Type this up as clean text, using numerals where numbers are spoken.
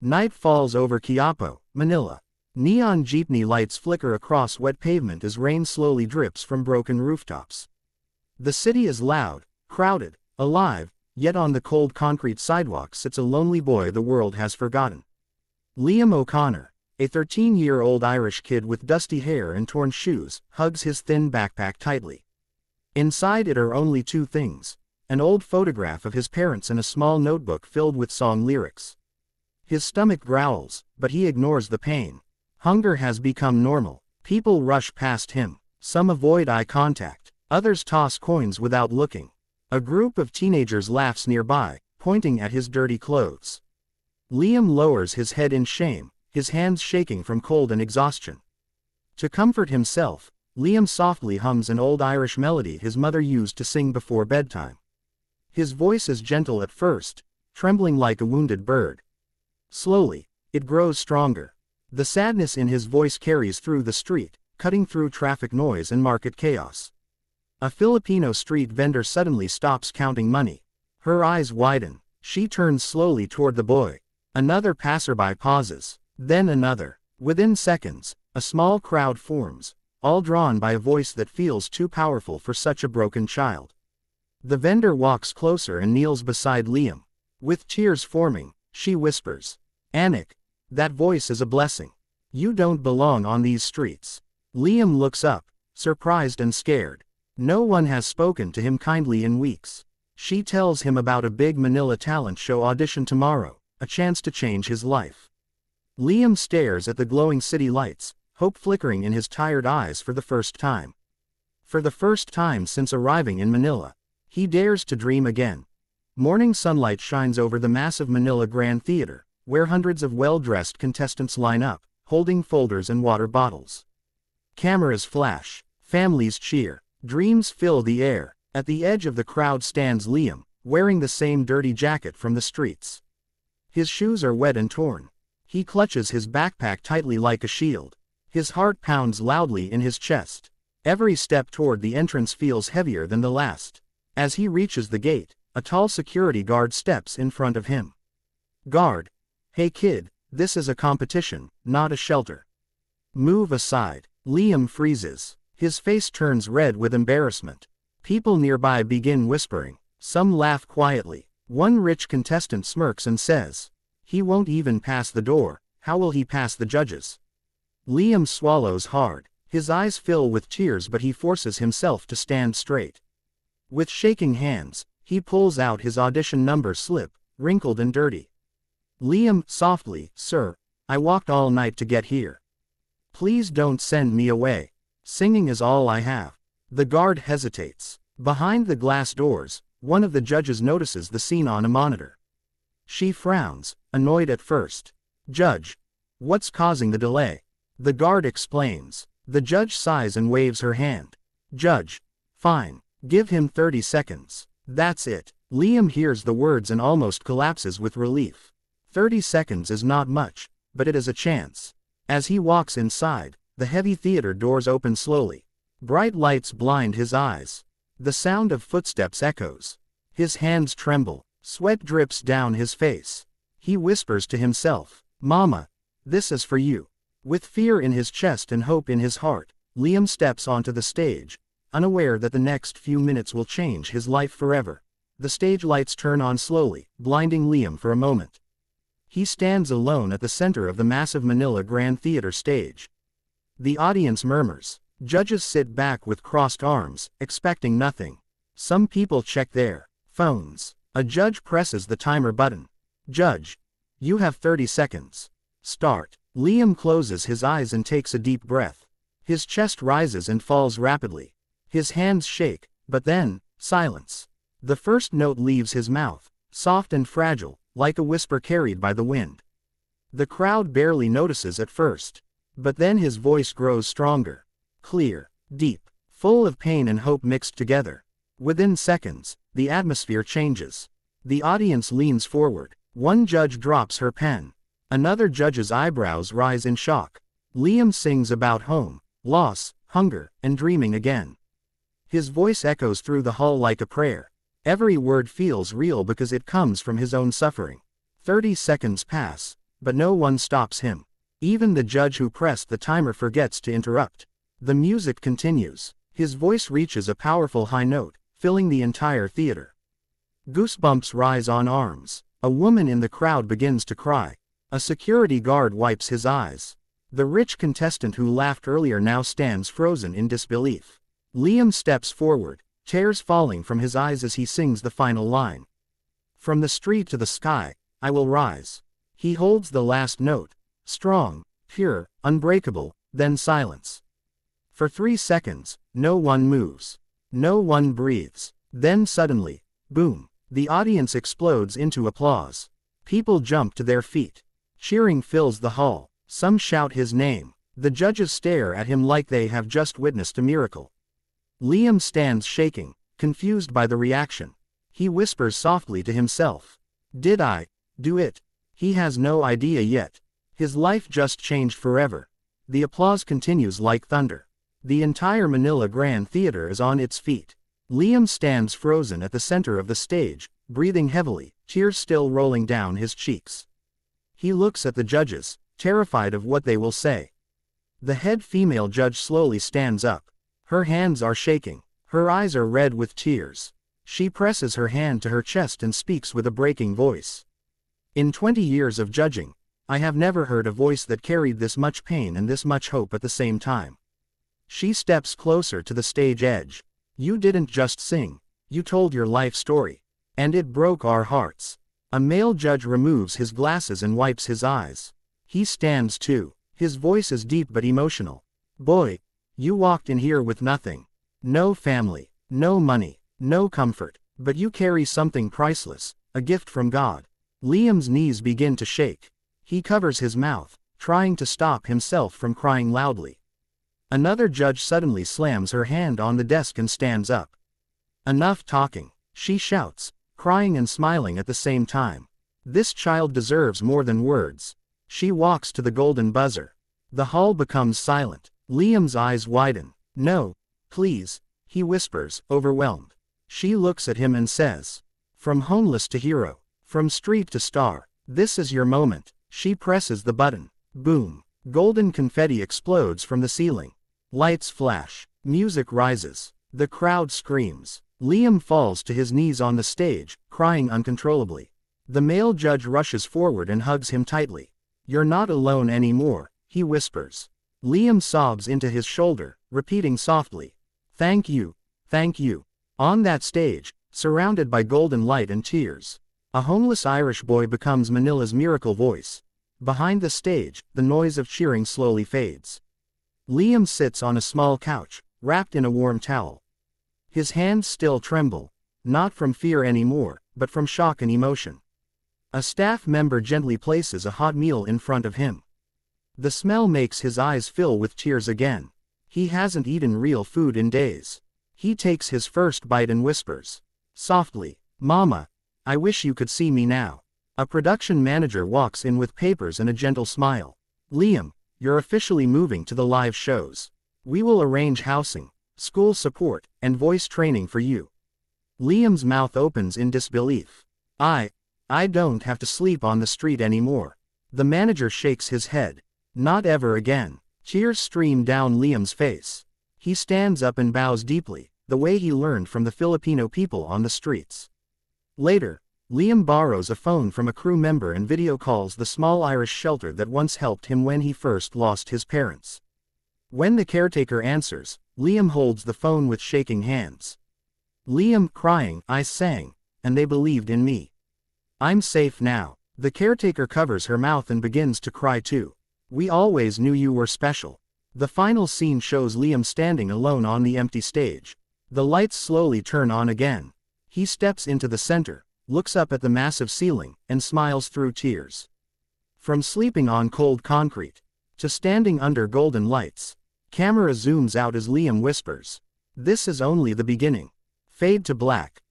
Night falls over Quiapo, Manila. Neon jeepney lights flicker across wet pavement as rain slowly drips from broken rooftops. The city is loud, crowded, alive, yet on the cold concrete sidewalk sits a lonely boy the world has forgotten. Liam O'Connor, a 13-year-old Irish kid with dusty hair and torn shoes, hugs his thin backpack tightly. Inside it are only two things: an old photograph of his parents and a small notebook filled with song lyrics. His stomach growls, but he ignores the pain. Hunger has become normal. People rush past him. Some avoid eye contact. Others toss coins without looking. A group of teenagers laughs nearby, pointing at his dirty clothes. Liam lowers his head in shame, his hands shaking from cold and exhaustion. To comfort himself, Liam softly hums an old Irish melody his mother used to sing before bedtime. His voice is gentle at first, trembling like a wounded bird. Slowly, it grows stronger. The sadness in his voice carries through the street, cutting through traffic noise and market chaos. A Filipino street vendor suddenly stops counting money. Her eyes widen. She turns slowly toward the boy. Another passerby pauses. Then another. Within seconds, a small crowd forms, all drawn by a voice that feels too powerful for such a broken child. The vendor walks closer and kneels beside Liam. With tears forming, she whispers, "Anik, that voice is a blessing. You don't belong on these streets." Liam looks up, surprised and scared. No one has spoken to him kindly in weeks. She tells him about a big Manila talent show audition tomorrow, a chance to change his life. Liam stares at the glowing city lights, hope flickering in his tired eyes for the first time. For the first time since arriving in Manila, he dares to dream again. Morning sunlight shines over the massive Manila Grand Theater, where hundreds of well-dressed contestants line up, holding folders and water bottles. Cameras flash, families cheer, dreams fill the air. At the edge of the crowd stands Liam, wearing the same dirty jacket from the streets. His shoes are wet and torn. He clutches his backpack tightly like a shield. His heart pounds loudly in his chest. Every step toward the entrance feels heavier than the last. As he reaches the gate, a tall security guard steps in front of him. "Guard. Hey kid, this is a competition, not a shelter. Move aside." Liam freezes. His face turns red with embarrassment. People nearby begin whispering. Some laugh quietly. One rich contestant smirks and says, "He won't even pass the door, how will he pass the judges?" Liam swallows hard. His eyes fill with tears, but he forces himself to stand straight. With shaking hands, he pulls out his audition number slip, wrinkled and dirty. "Liam, softly, sir. I walked all night to get here. Please don't send me away. Singing is all I have." The guard hesitates. Behind the glass doors, one of the judges notices the scene on a monitor. She frowns, annoyed at first. "Judge, what's causing the delay?" The guard explains. The judge sighs and waves her hand. "Judge, fine. Give him 30 seconds. That's it." Liam hears the words and almost collapses with relief. 30 seconds is not much, but it is a chance. As he walks inside, the heavy theater doors open slowly. Bright lights blind his eyes. The sound of footsteps echoes. His hands tremble. Sweat drips down his face. He whispers to himself, "Mama, this is for you." With fear in his chest and hope in his heart, Liam steps onto the stage, unaware that the next few minutes will change his life forever. The stage lights turn on slowly, blinding Liam for a moment. He stands alone at the center of the massive Manila Grand Theater stage. The audience murmurs. Judges sit back with crossed arms, expecting nothing. Some people check their phones. A judge presses the timer button. "Judge, you have 30 seconds. Start." Liam closes his eyes and takes a deep breath. His chest rises and falls rapidly. His hands shake, but then, silence. The first note leaves his mouth, soft and fragile, like a whisper carried by the wind. The crowd barely notices at first. But then his voice grows stronger. Clear, deep, full of pain and hope mixed together. Within seconds, the atmosphere changes. The audience leans forward. One judge drops her pen. Another judge's eyebrows rise in shock. Liam sings about home, loss, hunger, and dreaming again. His voice echoes through the hall like a prayer. Every word feels real because it comes from his own suffering. 30 seconds pass. but no one stops him. Even the judge who pressed the timer forgets to interrupt. The music continues. His voice reaches a powerful high note, filling the entire theater. Goosebumps rise on arms. A woman in the crowd begins to cry. A security guard wipes his eyes. The rich contestant who laughed earlier now stands frozen in disbelief. Liam steps forward, tears falling from his eyes as he sings the final line. From the street to the sky, I will rise. He holds the last note. Strong, pure, unbreakable, then silence. For 3 seconds, no one moves. No one breathes. Then suddenly, boom, the audience explodes into applause. People jump to their feet. Cheering fills the hall. Some shout his name. The judges stare at him like they have just witnessed a miracle. Liam stands shaking, confused by the reaction. He whispers softly to himself. Did I do it? He has no idea yet. His life just changed forever. The applause continues like thunder. The entire Manila Grand Theater is on its feet. Liam stands frozen at the center of the stage, breathing heavily, tears still rolling down his cheeks. He looks at the judges, terrified of what they will say. The head female judge slowly stands up. Her hands are shaking. Her eyes are red with tears. She presses her hand to her chest and speaks with a breaking voice. In 20 years of judging, I have never heard a voice that carried this much pain and this much hope at the same time. She steps closer to the stage edge. You didn't just sing, you told your life story. And it broke our hearts. A male judge removes his glasses and wipes his eyes. He stands too. His voice is deep but emotional. Boy, you walked in here with nothing. No family, no money, no comfort, but you carry something priceless, a gift from God. Liam's knees begin to shake. He covers his mouth, trying to stop himself from crying loudly. Another judge suddenly slams her hand on the desk and stands up. Enough talking, she shouts, crying and smiling at the same time. This child deserves more than words. She walks to the golden buzzer. The hall becomes silent. Liam's eyes widen. No, please, he whispers, overwhelmed. She looks at him and says, from homeless to hero, from street to star, this is your moment. She presses the button. Boom. Golden confetti explodes from the ceiling. Lights flash. Music rises. The crowd screams. Liam falls to his knees on the stage, crying uncontrollably. The male judge rushes forward and hugs him tightly. You're not alone anymore, he whispers. Liam sobs into his shoulder, repeating softly, thank you, thank you. On that stage, surrounded by golden light and tears, a homeless Irish boy becomes Manila's miracle voice. Behind the stage, the noise of cheering slowly fades. Liam sits on a small couch, wrapped in a warm towel. His hands still tremble, not from fear anymore, but from shock and emotion. A staff member gently places a hot meal in front of him. The smell makes his eyes fill with tears again. He hasn't eaten real food in days. He takes his first bite and whispers, softly, Mama, I wish you could see me now. A production manager walks in with papers and a gentle smile. Liam, you're officially moving to the live shows. We will arrange housing, school support, and voice training for you. Liam's mouth opens in disbelief. I don't have to sleep on the street anymore. The manager shakes his head. Not ever again. Tears stream down Liam's face. He stands up and bows deeply, the way he learned from the Filipino people on the streets. Later, Liam borrows a phone from a crew member and video calls the small Irish shelter that once helped him when he first lost his parents. When the caretaker answers, Liam holds the phone with shaking hands. Liam, crying, I sang, and they believed in me. I'm safe now. The caretaker covers her mouth and begins to cry too. We always knew you were special. The final scene shows Liam standing alone on the empty stage. The lights slowly turn on again. He steps into the center, looks up at the massive ceiling, and smiles through tears. From sleeping on cold concrete to standing under golden lights, camera zooms out as Liam whispers, this is only the beginning. Fade to black.